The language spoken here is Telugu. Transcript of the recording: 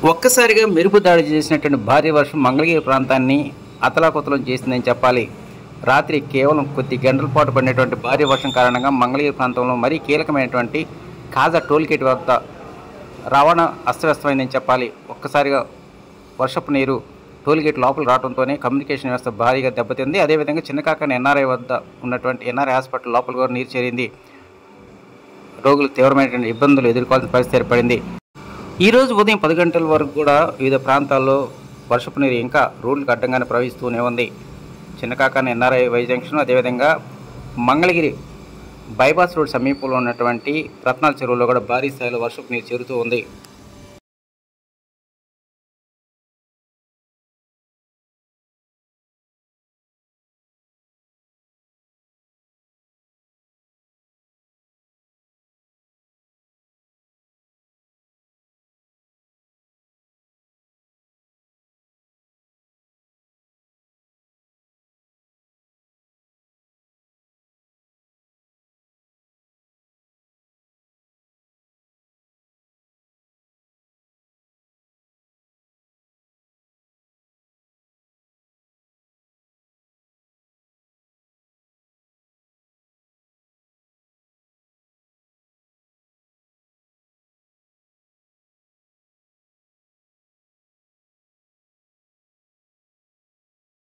ఒక్కసారిగా మెరుపు దాడి చేసినటువంటి భారీ వర్షం మంగళగిరి ప్రాంతాన్ని అతలాకుతలం చేసిందని చెప్పాలి. రాత్రి కేవలం కొద్ది గంటల పాటు పడినటువంటి భారీ వర్షం కారణంగా మంగళగిరి ప్రాంతంలో మరీ కీలకమైనటువంటి కాజా టోల్గేట్ వద్ద రవాణా అస్తవ్యస్తమైందని చెప్పాలి. ఒక్కసారిగా వర్షపు నీరు టోల్గేట్ లోపల రావడంతోనే కమ్యూనికేషన్ వ్యవస్థ భారీగా దెబ్బతింది. అదేవిధంగా చిన్నకాకని ఎన్ఆర్ఐ వద్ద ఉన్నటువంటి ఎన్ఆర్ఐ హాస్పిటల్ లోపల కూడా నీరు చేరింది. రోగులు తీవ్రమైనటువంటి ఇబ్బందులు ఎదుర్కోవాల్సిన పరిస్థితి ఏర్పడింది. ఈరోజు ఉదయం 10 గంటల వరకు కూడా వివిధ ప్రాంతాల్లో వర్షపు నీరు ఇంకా రోడ్లకు అడ్డంగానే ప్రవహిస్తూనే ఉంది. చిన్నకాకని ఎన్ఆర్ఐ వై జంక్షన్, అదేవిధంగా మంగళగిరి బైపాస్ రోడ్ సమీపంలో ఉన్నటువంటి రత్నాల చెరువులో కూడా భారీ స్థాయిలో వర్షపు నీరు చేరుతూ ఉంది.